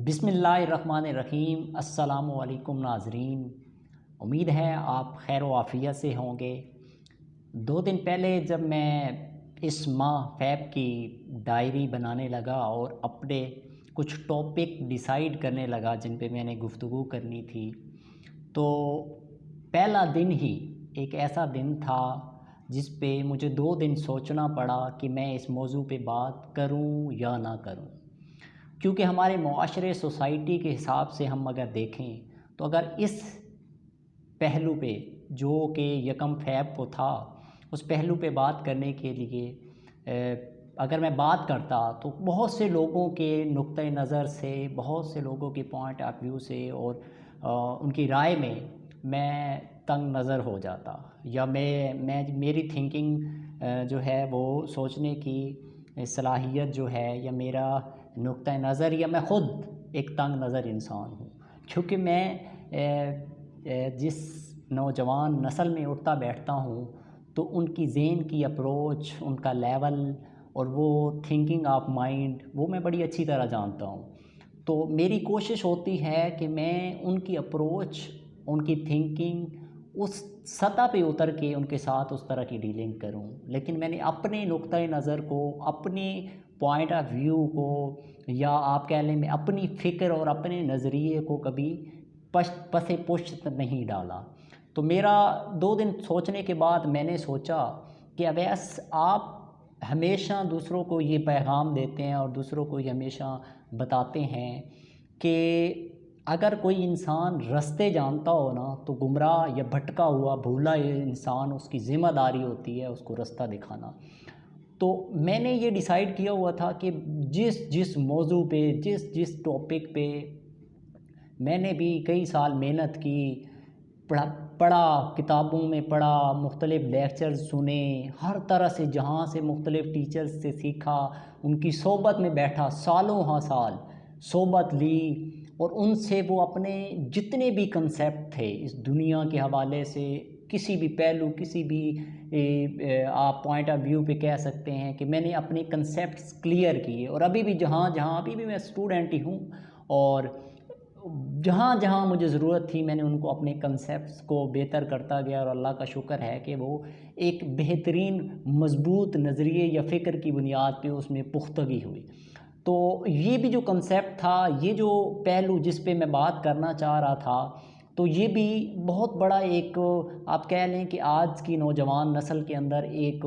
بسم اللہ الرحمن الرحیم۔ السلام علیکم ناظرین، امید ہے آپ خیر و عافیت سے ہوں گے۔ 2 دن پہلے جب میں اس ماہ فیب کی ڈائری بنانے لگا اور اپنے کچھ ٹاپک ڈیسائیڈ کرنے لگا جن پہ میں نے گفتگو کرنی تھی، تو پہلا دن ہی ایک ایسا دن تھا جس پہ مجھے 2 دن سوچنا پڑا کہ میں اس موضوع پہ بات کروں یا نہ کروں، کیونکہ ہمارے معاشرے سوسائٹی کے حساب سے ہم اگر دیکھیں تو اگر اس پہلو پہ جو کہ 1 فیب کو تھا اس پہلو پہ بات کرنے کے لیے اگر میں بات کرتا تو بہت سے لوگوں کے نقطہ نظر سے، بہت سے لوگوں کے پوائنٹ آف ویو سے اور ان کی رائے میں تنگ نظر ہو جاتا، یا میری تھنکنگ جو ہے وہ سوچنے کی صلاحیت جو ہے، یا میرا نقطہ نظر، یا میں خود ایک تنگ نظر انسان ہوں، کیونکہ میں جس نوجوان نسل میں اٹھتا بیٹھتا ہوں تو ان کی ذہن کی اپروچ، ان کا لیول اور وہ تھنکنگ آف مائنڈ وہ میں بڑی اچھی طرح جانتا ہوں۔ تو میری کوشش ہوتی ہے کہ میں ان کی اپروچ، ان کی تھنکنگ اس سطح پہ اتر کے ان کے ساتھ اس طرح کی ڈیلنگ کروں، لیکن میں نے اپنے نقطۂ نظر کو، اپنے پوائنٹ آف ویو کو، یا آپ کہہ لیں میں اپنی فکر اور اپنے نظریے کو کبھی پس پشت نہیں ڈالا۔ تو میرا 2 دن سوچنے کے بعد میں نے سوچا کہ اویس آپ ہمیشہ دوسروں کو یہ پیغام دیتے ہیں اور دوسروں کو یہ ہمیشہ بتاتے ہیں کہ اگر کوئی انسان رستے جانتا ہو نا تو گمراہ یا بھٹکا ہوا بھولا یہ انسان، اس کی ذمہ داری ہوتی ہے اس کو رستہ دکھانا۔ تو میں نے یہ ڈیسائیڈ کیا ہوا تھا کہ جس موضوع پہ، جس ٹاپک پہ میں نے بھی کئی سال محنت کی، پڑھا، کتابوں میں پڑھا، مختلف لیکچرز سنے، ہر طرح سے جہاں سے مختلف ٹیچرز سے سیکھا، ان کی صحبت میں بیٹھا، سالوں ہاں سال صحبت لی، اور ان سے وہ اپنے جتنے بھی کنسیپٹ تھے اس دنیا کے حوالے سے، کسی بھی پہلو، کسی بھی آپ پوائنٹ آف ویو پہ کہہ سکتے ہیں کہ میں نے اپنے کنسیپٹس کلیئر کیے، اور ابھی بھی ابھی بھی میں اسٹوڈنٹ ہی ہوں، اور جہاں مجھے ضرورت تھی میں نے ان کو اپنے کنسیپٹس کو بہتر کرتا گیا، اور اللہ کا شکر ہے کہ وہ ایک بہترین مضبوط نظریے یا فکر کی بنیاد پہ اس میں پختگی ہوئی۔ تو یہ بھی جو کنسیپٹ تھا، یہ جو پہلو جس پہ میں بات کرنا چاہ رہا تھا، تو یہ بھی بہت بڑا ایک، آپ کہہ لیں کہ آج کی نوجوان نسل کے اندر ایک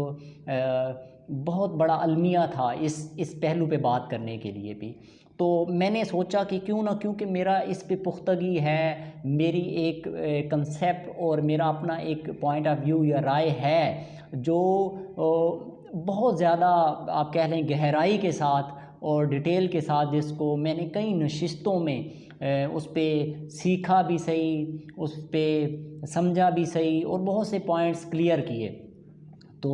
بہت بڑا المیہ تھا اس پہلو پہ بات کرنے کے لیے بھی۔ تو میں نے سوچا کہ کیوں نہ، کیونکہ میرا اس پہ پختگی ہے، میری ایک کنسیپٹ اور میرا اپنا ایک پوائنٹ آف ویو یا رائے ہے جو بہت زیادہ آپ کہہ لیں گہرائی کے ساتھ اور ڈیٹیل کے ساتھ، جس کو میں نے کئی نشستوں میں اس پہ سیکھا بھی صحیح، اس پہ سمجھا بھی صحیح، اور بہت سے پوائنٹس کلیئر کیے، تو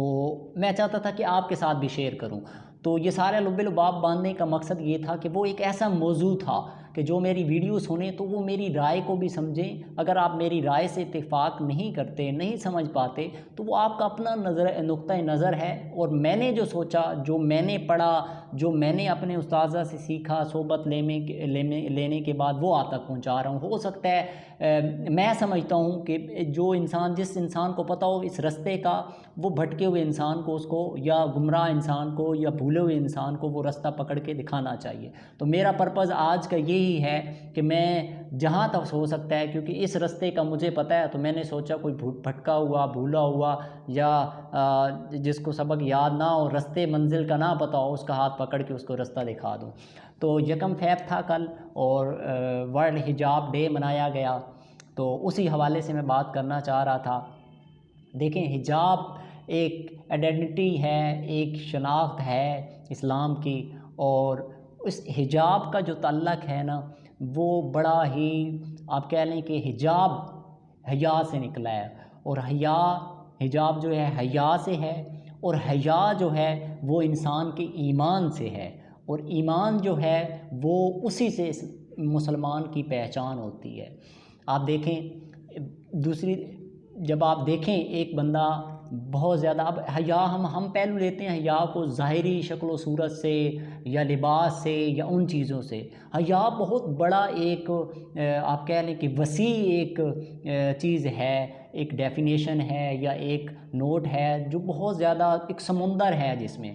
میں چاہتا تھا کہ آپ کے ساتھ بھی شیئر کروں۔ تو یہ سارے لب لباب باندھنے کا مقصد یہ تھا کہ وہ ایک ایسا موضوع تھا کہ جو میری ویڈیو سنیں تو وہ میری رائے کو بھی سمجھیں۔ اگر آپ میری رائے سے اتفاق نہیں کرتے، نہیں سمجھ پاتے، تو وہ آپ کا اپنا نقطہ نظر ہے، اور میں نے جو سوچا، جو میں نے پڑھا، جو میں نے اپنے استاذہ سے سیکھا، صحبت لینے کے بعد وہ آپ تک پہنچا رہا ہوں۔ ہو سکتا ہے میں سمجھتا ہوں کہ جس انسان کو پتہ ہو اس رستے کا، وہ بھٹکے ہوئے انسان کو، اس کو، یا گمراہ انسان کو، یا بھولے ہوئے انسان کو وہ رستہ پکڑ کے دکھانا چاہیے۔ تو میرا پرپز آج کا یہی ہے کہ میں جہاں تک ہو سکتا ہے، کیونکہ اس رستے کا مجھے پتہ ہے، تو میں نے سوچا کوئی بھٹکا ہوا، بھولا ہوا، یا جس کو سبق یاد نہ ہو، رستے منزل کا نہ پتہ ہو، اس کا ہاتھ پکڑ کے اس کو رستہ دکھا دوں۔ تو 1 فیب تھا کل، اور ورلڈ حجاب ڈے منایا گیا، تو اسی حوالے سے میں بات کرنا چاہ رہا تھا۔ دیکھیں، حجاب ایک آئیڈینٹی ہے، ایک شناخت ہے اسلام کی، اور اس حجاب کا جو تعلق ہے نا، وہ بڑا ہی، آپ کہہ لیں کہ حجاب حیا سے نکلا ہے، اور حجاب جو ہے حیا سے ہے، اور حیا جو ہے وہ انسان کے ایمان سے ہے، اور ایمان جو ہے وہ اسی سے مسلمان کی پہچان ہوتی ہے۔ آپ دیکھیں، جب آپ دیکھیں ایک بندہ بہت زیادہ اب حیا ہم پہلو لیتے ہیں حیا کو ظاہری شکل و صورت سے یا لباس سے یا ان چیزوں سے. حیا بہت بڑا ایک آپ کہہ لیں کہ وسیع ایک چیز ہے، ایک ڈیفینیشن ہے یا ایک نوٹ ہے جو بہت زیادہ ایک سمندر ہے جس میں.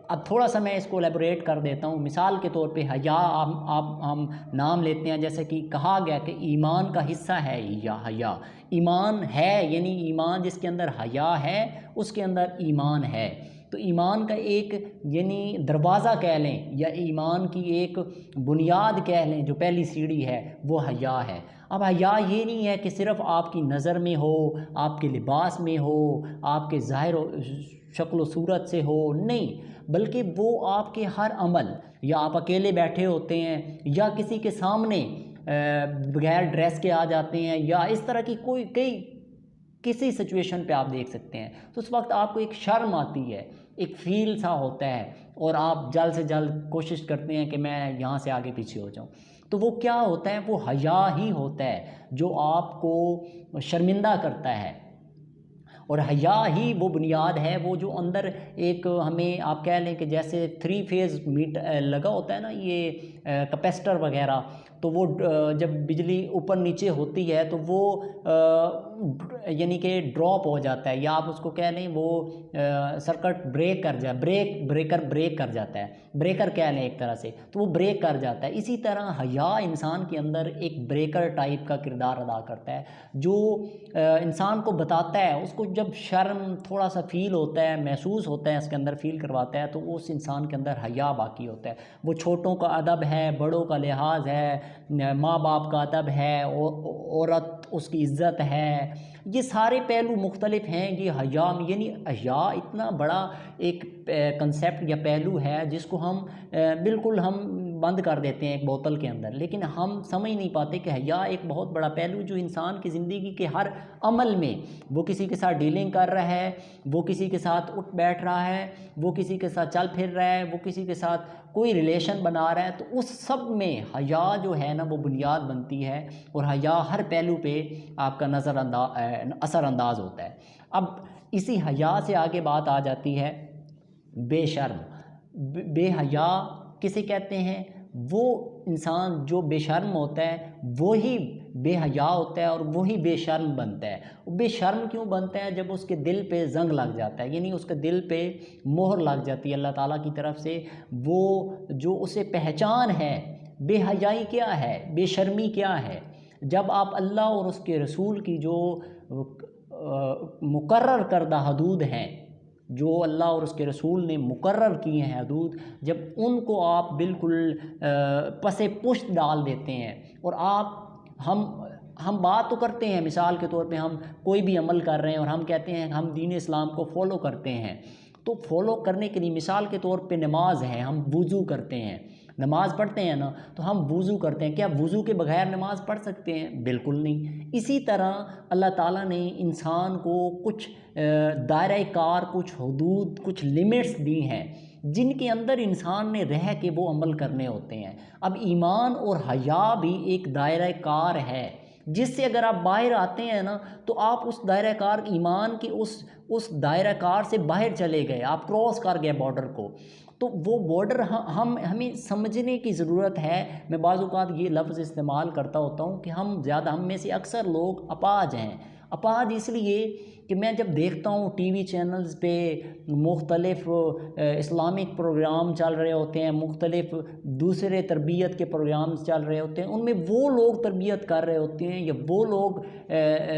اب تھوڑا سا میں اس کو ایلیبوریٹ کر دیتا ہوں. مثال کے طور پہ حیا ہم نام لیتے ہیں، جیسے کہ کہا گیا کہ ایمان کا حصہ ہے حیا. ایمان ہے یعنی ایمان جس کے اندر حیا ہے اس کے اندر ایمان ہے. تو ایمان کا ایک یعنی دروازہ کہہ لیں یا ایمان کی ایک بنیاد کہہ لیں، جو پہلی سیڑھی ہے وہ حیا ہے. اب حیا یہ نہیں ہے کہ صرف آپ کی نظر میں ہو، آپ کے لباس میں ہو، آپ کے ظاہر و شکل و صورت سے ہو، نہیں، بلکہ وہ آپ کے ہر عمل، یا آپ اکیلے بیٹھے ہوتے ہیں یا کسی کے سامنے بغیر ڈریس کے آ جاتے ہیں یا اس طرح کی کسی سچویشن پہ آپ دیکھ سکتے ہیں، تو اس وقت آپ کو ایک شرم آتی ہے، ایک فیل سا ہوتا ہے اور آپ جلد سے جلد کوشش کرتے ہیں کہ میں یہاں سے آگے پیچھے ہو جاؤں. تو وہ کیا ہوتا ہے؟ وہ حیا ہی ہوتا ہے جو آپ کو شرمندہ کرتا ہے. اور حیا ہی وہ بنیاد ہے، وہ جو اندر ایک ہمیں آپ کہہ لیں کہ جیسے 3 فیز لگا ہوتا ہے نا یہ کیپیسٹر وغیرہ، تو وہ جب بجلی اوپر نیچے ہوتی ہے تو وہ یعنی کہ ڈراپ ہو جاتا ہے، یا آپ اس کو کہہ لیں وہ سرکٹ بریکر بریک کر جاتا ہے، بریکر کہہ لیں ایک طرح سے، تو وہ بریک کر جاتا ہے. اسی طرح حیا انسان کے اندر ایک بریکر ٹائپ کا کردار ادا کرتا ہے، جو انسان کو بتاتا ہے، اس کو جب شرم تھوڑا سا فیل ہوتا ہے، محسوس ہوتا ہے، اس کے اندر فیل کرواتا ہے، تو اس انسان کے اندر حیا باقی ہوتا ہے. وہ چھوٹوں کا ادب ہے، بڑوں کا لحاظ ہے، ماں باپ کا ادب ہے، عورت اس کی عزت ہے، یہ سارے پہلو مختلف ہیں. یہ حیا یعنی حیا اتنا بڑا ایک کنسیپٹ یا پہلو ہے جس کو ہم بالکل ہم بند کر دیتے ہیں ایک بوتل کے اندر، لیکن ہم سمجھ نہیں پاتے کہ حیا ایک بہت بڑا پہلو جو انسان کی زندگی کے ہر عمل میں، وہ کسی کے ساتھ ڈیلنگ کر رہا ہے، وہ کسی کے ساتھ اٹھ بیٹھ رہا ہے، وہ کسی کے ساتھ چل پھر رہا ہے، وہ کسی کے ساتھ کوئی ریلیشن بنا رہا ہے، تو اس سب میں حیا جو ہے نا وہ بنیاد بنتی ہے. اور حیا ہر پہلو پہ آپ کا اثر انداز ہوتا ہے. اب اسی حیا سے آگے بات آ جاتی ہے بے شرم. بے حیا کسے کہتے ہیں؟ وہ انسان جو بے شرم ہوتا ہے وہی بے حیا ہوتا ہے اور وہی بے شرم بنتا ہے. بے شرم کیوں بنتا ہے؟ جب اس کے دل پہ زنگ لگ جاتا ہے، یعنی اس کے دل پہ مہر لگ جاتی ہے اللہ تعالیٰ کی طرف سے، وہ جو اسے پہچان ہے. بے حیائی کیا ہے؟ بے شرمی کیا ہے؟ جب آپ اللہ اور اس کے رسول کی جو مقرر کردہ حدود ہیں، جو اللہ اور اس کے رسول نے مقرر کیے ہیں حدود، جب ان کو آپ بالکل پس پشت ڈال دیتے ہیں، اور ہم بات تو کرتے ہیں، مثال کے طور پہ ہم کوئی بھی عمل کر رہے ہیں اور ہم کہتے ہیں ہم دین اسلام کو فالو کرتے ہیں، تو فالو کرنے کے لیے مثال کے طور پہ نماز ہے، ہم وضو کرتے ہیں، نماز پڑھتے ہیں نا، تو ہم وضو کرتے ہیں. کیا وضو کے بغیر نماز پڑھ سکتے ہیں؟ بالکل نہیں. اسی طرح اللہ تعالیٰ نے انسان کو کچھ دائرہ کار، کچھ حدود، کچھ لیمٹس دی ہیں جن کے اندر انسان نے رہ کے وہ عمل کرنے ہوتے ہیں. اب ایمان اور حیا بھی ایک دائرہ کار ہے جس سے اگر آپ باہر آتے ہیں نا تو آپ اس دائرہ کار ایمان کی اس دائرہ کار سے باہر چلے گئے، آپ کراس کر گئے بارڈر کو. تو وہ بارڈر ہمیں سمجھنے کی ضرورت ہے. میں بعض اوقات یہ لفظ استعمال کرتا ہوتا ہوں کہ ہم میں سے اکثر لوگ اپاہج ہیں. اپاہج اس لیے کہ میں جب دیکھتا ہوں ٹی وی چینلز پہ مختلف اسلامک پروگرام چل رہے ہوتے ہیں، مختلف دوسرے تربیت کے پروگرامز چل رہے ہوتے ہیں، ان میں وہ لوگ تربیت کر رہے ہوتے ہیں یا وہ لوگ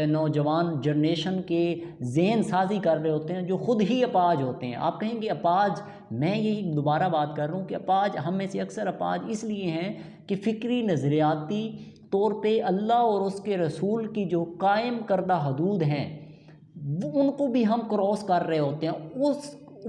نوجوان جنریشن کے ذہن سازی کر رہے ہوتے ہیں جو خود ہی اپاہج ہوتے ہیں. آپ کہیں گے اپاہج، میں یہی دوبارہ بات کر رہا ہوں کہ اپاہج ہم میں سے اکثر اپاہج اس لیے ہیں کہ فکری نظریاتی طور پہ اللہ اور اس کے رسول کی جو قائم کردہ حدود ہیں ان کو بھی ہم کراس کر رہے ہوتے ہیں.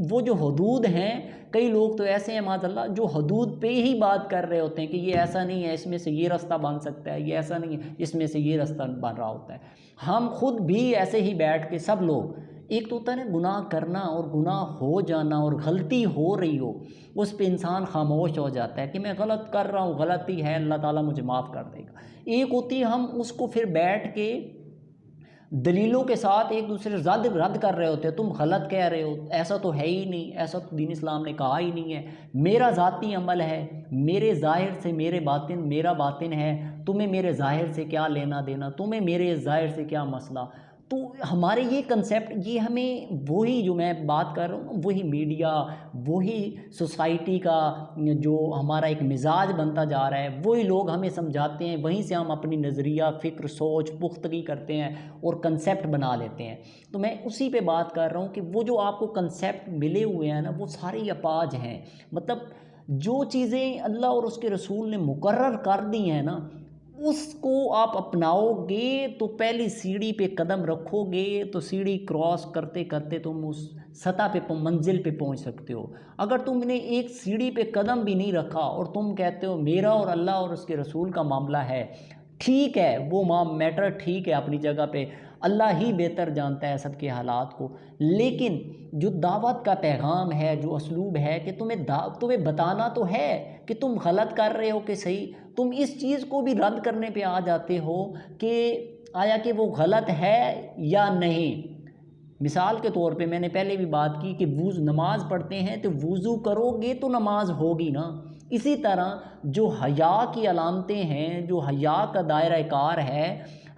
وہ جو حدود ہیں، کئی لوگ تو ایسے ہیں معاذ اللہ جو حدود پہ ہی بات کر رہے ہوتے ہیں کہ یہ ایسا نہیں ہے، اس میں سے یہ راستہ بن سکتا ہے، یہ ایسا نہیں ہے، اس میں سے یہ راستہ بن رہا ہوتا ہے. ہم خود بھی ایسے ہی بیٹھ کے سب لوگ، ایک تو ہوتا ہے نا گناہ کرنا اور گناہ ہو جانا اور غلطی ہو رہی ہو، اس پہ انسان خاموش ہو جاتا ہے کہ میں غلط کر رہا ہوں، غلطی ہے، اللہ تعالیٰ مجھے معاف کر دے گا. ایک ہوتی ہے ہم اس کو پھر بیٹھ کے دلیلوں کے ساتھ ایک دوسرے رد کر رہے ہوتے ہیں، تم غلط کہہ رہے ہو، ایسا تو ہے ہی نہیں، ایسا تو دین اسلام نے کہا ہی نہیں ہے، میرا ذاتی عمل ہے، میرے ظاہر سے میرا باطن ہے، تمہیں میرے ظاہر سے کیا لینا دینا، تمہیں میرے ظاہر سے کیا مسئلہ۔ تو ہمارے یہ کنسیپٹ، یہ ہمیں وہی جو میں بات کر رہا ہوں، وہی میڈیا، وہی سوسائٹی کا جو ہمارا ایک مزاج بنتا جا رہا ہے، وہی لوگ ہمیں سمجھاتے ہیں، وہیں سے ہم اپنی نظریہ، فکر، سوچ، پختگی کرتے ہیں اور کنسیپٹ بنا لیتے ہیں۔ تو میں اسی پہ بات کر رہا ہوں کہ وہ جو آپ کو کنسیپٹ ملے ہوئے ہیں نا، وہ سارے اپاج ہیں۔ مطلب جو چیزیں اللہ اور اس کے رسول نے مقرر کر دی ہیں نا، اس کو آپ اپناؤ گے تو پہلی سیڑھی پہ قدم رکھو گے تو سیڑھی کراس کرتے کرتے تم اس سطح پہ منزل پہ پہنچ سکتے ہو۔ اگر تم نے ایک سیڑھی پہ قدم بھی نہیں رکھا اور تم کہتے ہو میرا اور اللہ اور اس کے رسول کا معاملہ ہے، ٹھیک ہے، وہ میٹر ٹھیک ہے اپنی جگہ پہ، اللہ ہی بہتر جانتا ہے سب کے حالات کو، لیکن جو دعوت کا پیغام ہے، جو اسلوب ہے کہ تمہیں بتانا تو ہے کہ تم غلط کر رہے ہو کہ صحیح، تم اس چیز کو بھی رد کرنے پہ آ جاتے ہو کہ آیا کہ وہ غلط ہے یا نہیں۔ مثال کے طور پہ میں نے پہلے بھی بات کی کہ نماز پڑھتے ہیں تو وضو کرو گے تو نماز ہوگی نا۔ اسی طرح جو حیا کی علامتیں ہیں، جو حیا کا دائرہ کار ہے،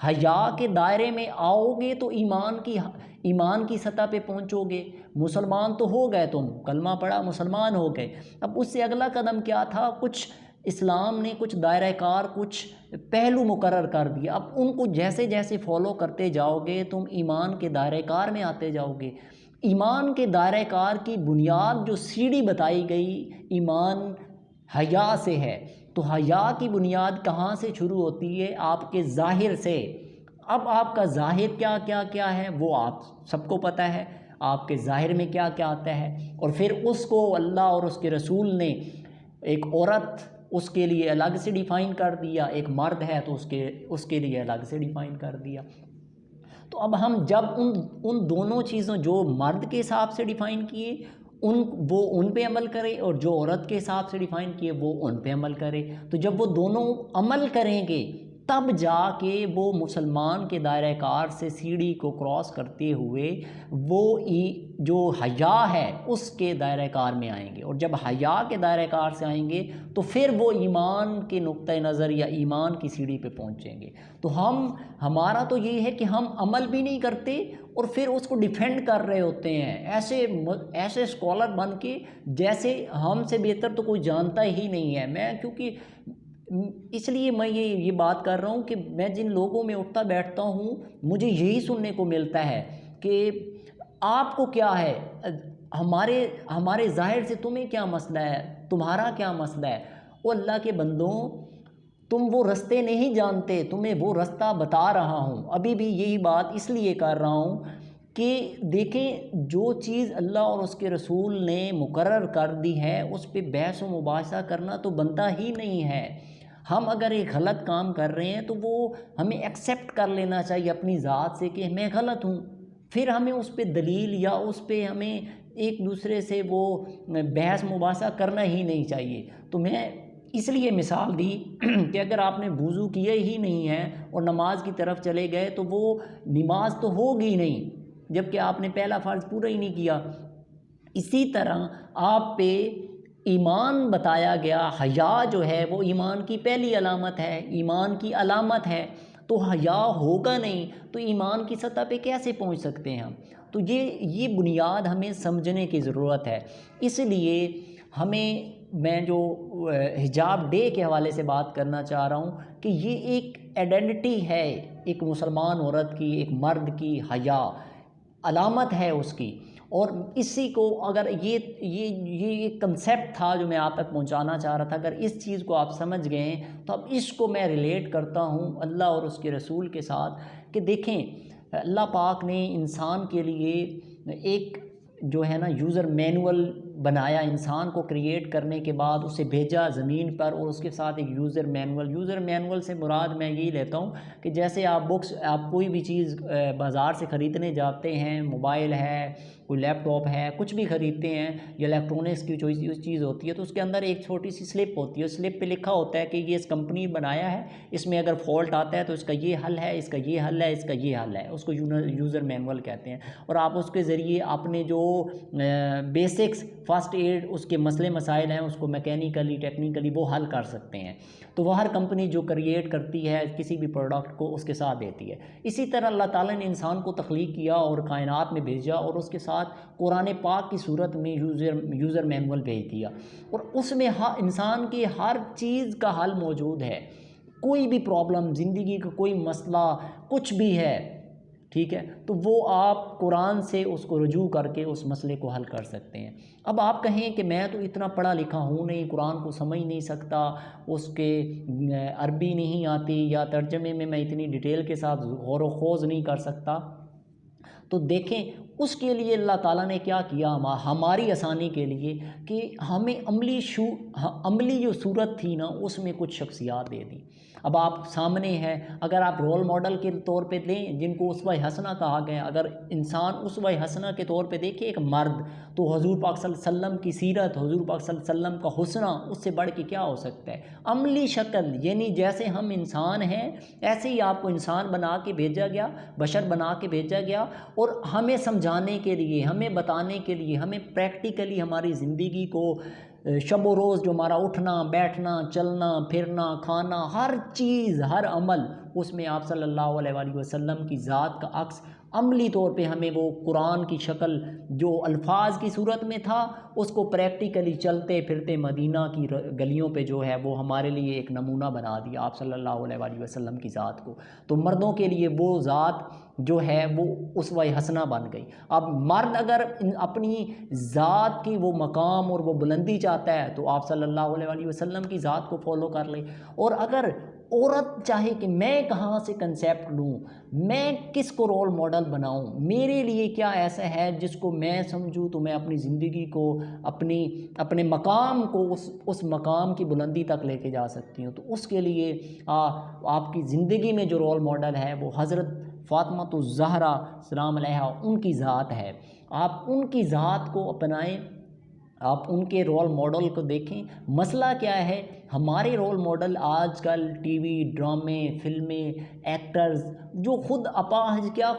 حیا کے دائرے میں آؤ گے تو ایمان کی سطح پہ پہنچو گے۔ مسلمان تو ہو گئے، تم کلمہ پڑھا مسلمان ہو گئے، اب اس سے اگلا قدم کیا تھا؟ کچھ اسلام نے کچھ دائرہ کار، کچھ پہلو مقرر کر دیا، اب ان کو جیسے جیسے فالو کرتے جاؤ گے تم ایمان کے دائرہ کار میں آتے جاؤ گے۔ ایمان کے دائرہ کار کی بنیاد جو سیڑھی بتائی گئی، ایمان حیا سے ہے، تو حیا کی بنیاد کہاں سے شروع ہوتی ہے؟ آپ کے ظاہر سے۔ اب آپ کا ظاہر کیا کیا کیا ہے وہ آپ سب کو پتہ ہے، آپ کے ظاہر میں کیا کیا آتا ہے، اور پھر اس کو اللہ اور اس کے رسول نے ایک عورت اس کے لیے الگ سے ڈیفائن کر دیا، ایک مرد ہے تو اس کے لیے الگ سے ڈیفائن کر دیا۔ تو اب ہم جب ان دونوں چیزوں جو مرد کے حساب سے ڈیفائن کیے وہ ان پہ عمل کرے، اور جو عورت کے حساب سے ڈیفائن کیے وہ ان پہ عمل کرے، تو جب وہ دونوں عمل کریں گے تب جا کے وہ مسلمان کے دائرہ کار سے سیڑھی کو کراس کرتے ہوئے وہ جو حیا ہے اس کے دائرہ کار میں آئیں گے، اور جب حیا کے دائرہ کار سے آئیں گے تو پھر وہ ایمان کے نقطہ نظر یا ایمان کی سیڑھی پہ پہنچیں گے۔ تو ہمارا تو یہ ہے کہ ہم عمل بھی نہیں کرتے اور پھر اس کو ڈیفینڈ کر رہے ہوتے ہیں ایسے اسکالر بن کے جیسے ہم سے بہتر تو کوئی جانتا ہی نہیں ہے۔ میں کیونکہ اس لیے میں یہ بات کر رہا ہوں کہ میں جن لوگوں میں اٹھتا بیٹھتا ہوں مجھے یہی سننے کو ملتا ہے کہ آپ کو کیا ہے، ہمارے ظاہر سے تمہیں کیا مسئلہ ہے، تمہارا کیا مسئلہ ہے؟ او اللہ کے بندوں، تم وہ رستے نہیں جانتے، تمہیں وہ رستہ بتا رہا ہوں۔ ابھی بھی یہی بات اس لیے کر رہا ہوں کہ دیکھیں جو چیز اللہ اور اس کے رسول نے مقرر کر دی ہے اس پہ بحث و مباحثہ کرنا تو بنتا ہی نہیں ہے۔ ہم اگر ایک غلط کام کر رہے ہیں تو وہ ہمیں ایکسیپٹ کر لینا چاہیے اپنی ذات سے کہ میں غلط ہوں، پھر ہمیں اس پہ دلیل یا اس پہ ہمیں ایک دوسرے سے وہ بحث مباحثہ کرنا ہی نہیں چاہیے۔ تو میں اس لیے مثال دی کہ اگر آپ نے وضو کیا ہی نہیں ہے اور نماز کی طرف چلے گئے تو وہ نماز تو ہوگی نہیں جبکہ آپ نے پہلا فرض پورا ہی نہیں کیا۔ اسی طرح آپ پہ ایمان بتایا گیا، حیا جو ہے وہ ایمان کی پہلی علامت ہے، ایمان کی علامت ہے، تو حیا ہوگا نہیں تو ایمان کی سطح پہ کیسے پہنچ سکتے ہیں ہم؟ تو یہ بنیاد ہمیں سمجھنے کی ضرورت ہے۔ اس لیے میں جو حجاب ڈے کے حوالے سے بات کرنا چاہ رہا ہوں کہ یہ ایک آئیڈینٹی ہے ایک مسلمان عورت کی، ایک مرد کی، حیا علامت ہے اس کی، اور اسی کو اگر یہ کنسیپٹ تھا جو میں آپ تک پہنچانا چاہ رہا تھا، اگر اس چیز کو آپ سمجھ گئے تو اب اس کو میں ریلیٹ کرتا ہوں اللہ اور اس کے رسول کے ساتھ کہ دیکھیں اللہ پاک نے انسان کے لیے ایک جو ہے نا یوزر مینول بنایا، انسان کو کریٹ کرنے کے بعد اسے بھیجا زمین پر، اور اس کے ساتھ ایک یوزر مینول سے مراد میں یہی لیتا ہوں کہ جیسے آپ کوئی بھی چیز بازار سے خریدنے جاتے ہیں، موبائل ہے، کوئی لیپ ٹاپ ہے، کچھ بھی خریدتے ہیں یا الیکٹرانکس کی کوئی چیز ہوتی ہے، تو اس کے اندر ایک چھوٹی سی سلپ ہوتی ہے، اس سلپ پہ لکھا ہوتا ہے کہ یہ اس کمپنی بنایا ہے، اس میں اگر فالٹ آتا ہے تو اس کا یہ حل ہے، اس کا یہ حل ہے، اس کا یہ حل ہے، اس کو یوزر مینول کہتے ہیں۔ اور آپ اس کے ذریعے اپنے جو بیسکس فرسٹ ایڈ اس کے مسئلے مسائل ہیں اس کو میکینیکلی ٹیکنیکلی وہ حل کر سکتے ہیں۔ تو وہ ہر کمپنی جو کریٹ کرتی ہے کسی بھی پروڈکٹ کو اس کے ساتھ دیتی ہے۔ اسی طرح اللہ تعالیٰ نے انسان کو تخلیق کیا اور کائنات میں بھیجا، اور اس کے ساتھ قرآن پاک کی صورت میں یوزر مینول بھیج دیا، اور اس میں انسان کی ہر چیز کا حل موجود ہے۔ کوئی بھی پرابلم، زندگی کا کوئی مسئلہ کچھ بھی ہے، ٹھیک ہے، تو وہ آپ قرآن سے اس کو رجوع کر کے اس مسئلے کو حل کر سکتے ہیں۔ اب آپ کہیں کہ میں تو اتنا پڑھا لکھا ہوں نہیں، قرآن کو سمجھ نہیں سکتا، اس کے عربی نہیں آتی، یا ترجمے میں اتنی ڈیٹیل کے ساتھ غور و خوض نہیں کر سکتا، تو دیکھیں اس کے لیے اللہ تعالیٰ نے کیا کیا ہماری آسانی کے لیے کہ ہمیں عملی جو صورت تھی نا اس میں کچھ شخصیات دے دی۔ اب آپ سامنے ہے، اگر آپ رول ماڈل کے طور پہ لیں جن کو اسوہ حسنہ کہا گیا، اگر انسان اسوہ حسنہ کے طور پہ دیکھے ایک مرد، تو حضور پاک صلی اللہ علیہ وسلم کی سیرت، حضور پاک صلی اللہ علیہ وسلم کا حسنہ اس سے بڑھ کے کیا ہو سکتا ہے؟ عملی شکل، یعنی جیسے ہم انسان ہیں ایسے ہی آپ کو انسان بنا کے بھیجا گیا، بشر بنا کے بھیجا گیا، اور ہمیں سمجھانے کے لیے، ہمیں بتانے کے لیے، ہمیں پریکٹیکلی ہماری زندگی کو شب و روز جو ہمارا اٹھنا بیٹھنا چلنا پھرنا کھانا ہر چیز ہر عمل، اس میں آپ صلی اللہ علیہ وآلہ وسلم کی ذات کا عکس عملی طور پہ ہمیں وہ قرآن کی شکل جو الفاظ کی صورت میں تھا اس کو پریکٹیکلی چلتے پھرتے مدینہ کی گلیوں پہ جو ہے وہ ہمارے لیے ایک نمونہ بنا دیا آپ صلی اللہ علیہ وآلہ وسلم کی ذات کو۔ تو مردوں کے لیے وہ ذات جو ہے وہ اسوہ حسنہ بن گئی۔ اب مرد اگر اپنی ذات کی وہ مقام اور وہ بلندی چاہتا ہے تو آپ صلی اللہ علیہ وآلہ وسلم کی ذات کو فالو کر لے، اور اگر عورت چاہے کہ میں کہاں سے کنسیپٹ لوں، میں کس کو رول ماڈل بناؤں، میرے لیے کیا ایسا ہے جس کو میں سمجھوں تو میں اپنی زندگی کو اپنے مقام کو اس مقام کی بلندی تک لے کے جا سکتی ہوں، تو اس کے لیے آپ کی زندگی میں جو رول ماڈل ہے وہ حضرت فاطمہ الزہرا سلام علیہا ان کی ذات ہے۔ آپ ان کی ذات کو اپنائیں، آپ ان کے رول ماڈل کو دیکھیں۔ مسئلہ کیا ہے، ہمارے رول ماڈل آج کل ٹی وی ڈرامے فلمیں ایکٹرز جو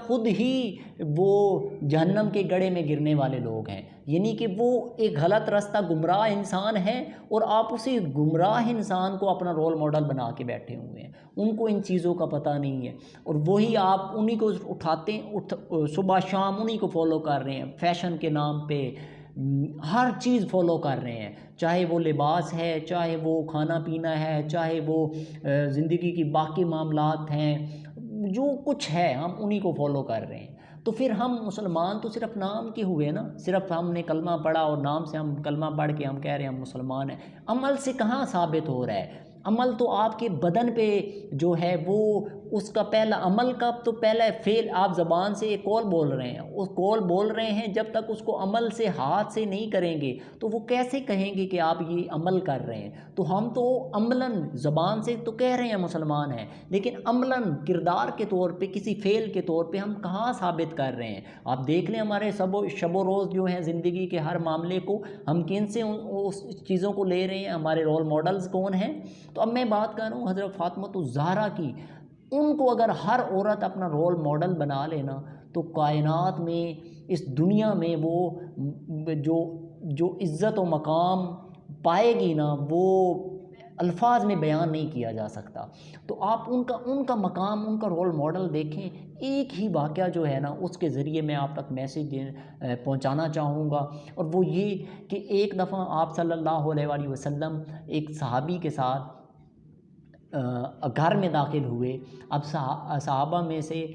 خود ہی وہ جہنم کے گڑھے میں گرنے والے لوگ ہیں، یعنی کہ وہ ایک غلط رستہ گمراہ انسان ہے، اور آپ اسی گمراہ انسان کو اپنا رول ماڈل بنا کے بیٹھے ہوئے ہیں، ان کو ان چیزوں کا پتہ نہیں ہے، اور وہی آپ انہی کو اٹھاتے ہیں، صبح شام انہی کو فالو کر رہے ہیں، فیشن کے نام پہ ہر چیز فالو کر رہے ہیں، چاہے وہ لباس ہے، چاہے وہ کھانا پینا ہے، چاہے وہ زندگی کی باقی معاملات ہیں، جو کچھ ہے ہم انہی کو فالو کر رہے ہیں۔ تو پھر ہم مسلمان تو صرف نام کے ہوئے نا، صرف ہم نے کلمہ پڑھا اور نام سے ہم کلمہ پڑھ کے ہم کہہ رہے ہیں ہم مسلمان ہیں، عمل سے کہاں ثابت ہو رہا ہے؟ عمل تو آپ کے بدن پہ جو ہے وہ اس کا پہلا عمل کا تو پہلا فعل، آپ زبان سے ایک قول بول رہے ہیں، اس قول بول رہے ہیں، جب تک اس کو عمل سے ہاتھ سے نہیں کریں گے تو وہ کیسے کہیں گے کہ آپ یہ عمل کر رہے ہیں؟ تو ہم تو عملاً زبان سے تو کہہ رہے ہیں مسلمان ہیں، لیکن عملاً کردار کے طور پہ کسی فعل کے طور پہ ہم کہاں ثابت کر رہے ہیں؟ آپ دیکھ لیں ہمارے شب و روز جو ہیں زندگی کے ہر معاملے کو ہم کن سے اس چیزوں کو لے رہے ہیں، ہمارے رول ماڈلز کون ہیں؟ تو اب میں بات کر رہا ہوں حضرت فاطمہ الزہرا کی، ان کو اگر ہر عورت اپنا رول ماڈل بنا لینا تو کائنات میں اس دنیا میں وہ جو عزت و مقام پائے گی نا وہ الفاظ میں بیان نہیں کیا جا سکتا۔ تو آپ ان کا مقام، ان کا رول ماڈل دیکھیں۔ ایک ہی واقعہ جو ہے نا اس کے ذریعے میں آپ تک میسیج پہنچانا چاہوں گا، اور وہ یہ کہ ایک دفعہ آپ صلی اللہ علیہ وآلہ وسلم ایک صحابی کے ساتھ گھر میں داخل ہوئے. اب صحابہ میں سے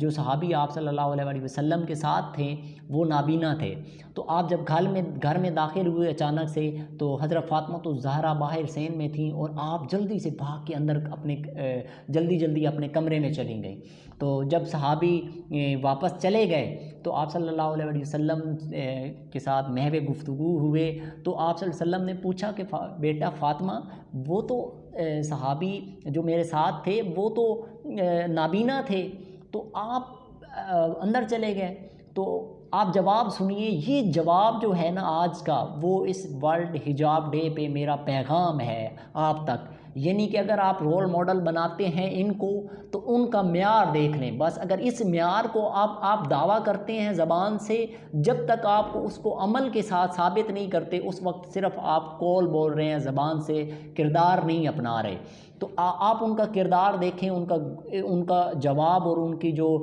جو صحابی آپ صلی اللہ علیہ وسلم کے ساتھ تھے وہ نابینا تھے. تو آپ جب گھر میں داخل ہوئے اچانک سے تو حضرت فاطمہ الزہرا باہر سین میں تھیں اور آپ جلدی سے بھاگ کے اندر جلدی اپنے کمرے میں چلی گئیں. تو جب صحابی واپس چلے گئے تو آپ صلی اللہ علیہ وسلم کے ساتھ محو گفتگو ہوئے. تو آپ صلی اللہ علیہ وسلم نے پوچھا کہ بیٹا فاطمہ، وہ تو صحابی جو میرے ساتھ تھے وہ تو نابینا تھے، تو آپ اندر چلے گئے. تو آپ جواب سنیے. یہ جواب جو ہے نا آج کا، وہ اس ورلڈ حجاب ڈے پہ میرا پیغام ہے آپ تک. یعنی کہ اگر آپ رول ماڈل بناتے ہیں ان کو تو ان کا معیار دیکھ لیں. بس اگر اس معیار کو آپ دعویٰ کرتے ہیں زبان سے، جب تک آپ اس کو عمل کے ساتھ ثابت نہیں کرتے اس وقت صرف آپ قول بول رہے ہیں زبان سے، کردار نہیں اپنا رہے. تو آپ ان کا کردار دیکھیں، ان کا جواب اور ان کی جو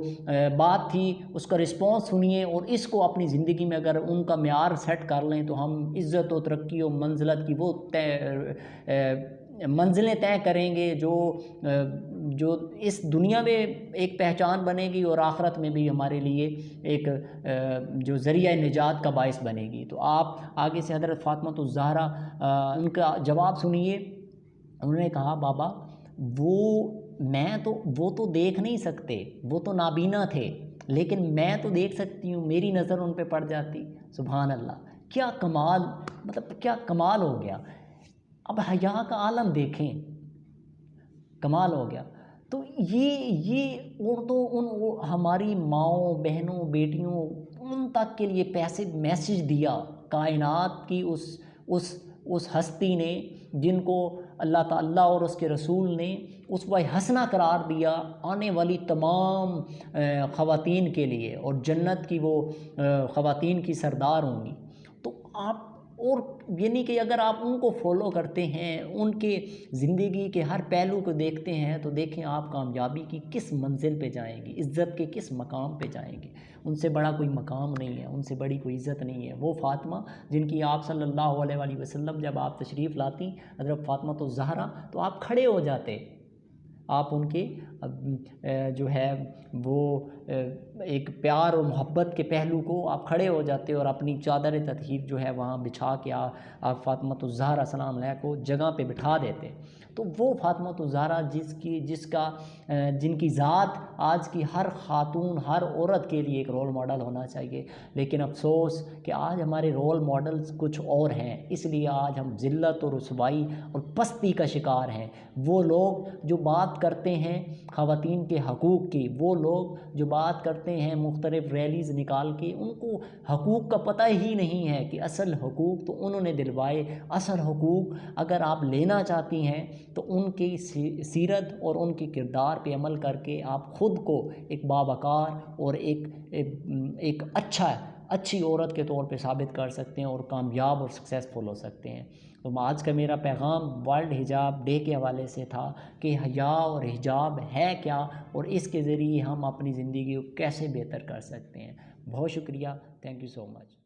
بات تھی اس کا رسپانس سنیے، اور اس کو اپنی زندگی میں اگر ان کا معیار سیٹ کر لیں تو ہم عزت و ترقی و منزلت کی وہ منزلیں طے کریں گے جو اس دنیا میں ایک پہچان بنے گی اور آخرت میں بھی ہمارے لیے ایک جو ذریعہ نجات کا باعث بنے گی. تو آپ آگے سے حضرت فاطمہ الزہرا ان کا جواب سنیے. انہوں نے کہا بابا وہ تو دیکھ نہیں سکتے، وہ تو نابینا تھے، لیکن میں تو دیکھ سکتی ہوں، میری نظر ان پہ پڑ جاتی. سبحان اللہ، کیا کمال، مطلب کیا کمال ہو گیا. اب حیا کا عالم دیکھیں، کمال ہو گیا. تو یہ عورتوں ہماری ماؤں، بہنوں، بیٹیوں ان تک کے لیے میسج دیا کائنات کی اس ہستی نے جن کو اللہ تعالیٰ اور اس کے رسول نے اسوہ حسنہ قرار دیا آنے والی تمام خواتین کے لیے، اور جنت کی وہ خواتین کی سردار ہوں گی. تو آپ اور یعنی کہ اگر آپ ان کو فالو کرتے ہیں، ان کے زندگی کے ہر پہلو کو دیکھتے ہیں تو دیکھیں آپ کامیابی کی کس منزل پہ جائیں گے، عزت کے کس مقام پہ جائیں گے. ان سے بڑا کوئی مقام نہیں ہے، ان سے بڑی کوئی عزت نہیں ہے. وہ فاطمہ جن کی آپ صلی اللہ علیہ وسلم جب آپ تشریف لاتی حضرت فاطمہ الزہرا تو آپ کھڑے ہو جاتے. آپ ان کے جو ہے وہ ایک پیار اور محبت کے پہلو کو آپ کھڑے ہو جاتے اور اپنی چادر تطہیر جو ہے وہاں بچھا کے آپ فاطمہ الزہرا سلام علیہ کو جگہ پہ بٹھا دیتے. تو وہ فاطمہ الزہرا جن کی ذات آج کی ہر خاتون، ہر عورت کے لیے ایک رول ماڈل ہونا چاہیے. لیکن افسوس کہ آج ہمارے رول ماڈلز کچھ اور ہیں، اس لیے آج ہم ذلت اور رسوائی اور پستی کا شکار ہیں. وہ لوگ جو بات کرتے ہیں خواتین کے حقوق کی، وہ لوگ جو بات کرتے ہیں مختلف ریلیز نکال کے، ان کو حقوق کا پتہ ہی نہیں ہے کہ اصل حقوق تو انہوں نے دلوائے. اصل حقوق اگر آپ لینا چاہتی ہیں تو ان کی سیرت اور ان کی کردار پہ عمل کر کے آپ خود کو ایک باوقار اور ایک اچھی عورت کے طور پہ ثابت کر سکتے ہیں اور کامیاب اور سکسیسفل ہو سکتے ہیں. تو آج کا میرا پیغام ورلڈ حجاب ڈے کے حوالے سے تھا کہ حیا اور حجاب ہے کیا، اور اس کے ذریعے ہم اپنی زندگی کو کیسے بہتر کر سکتے ہیں. بہت شکریہ. Thank you so much.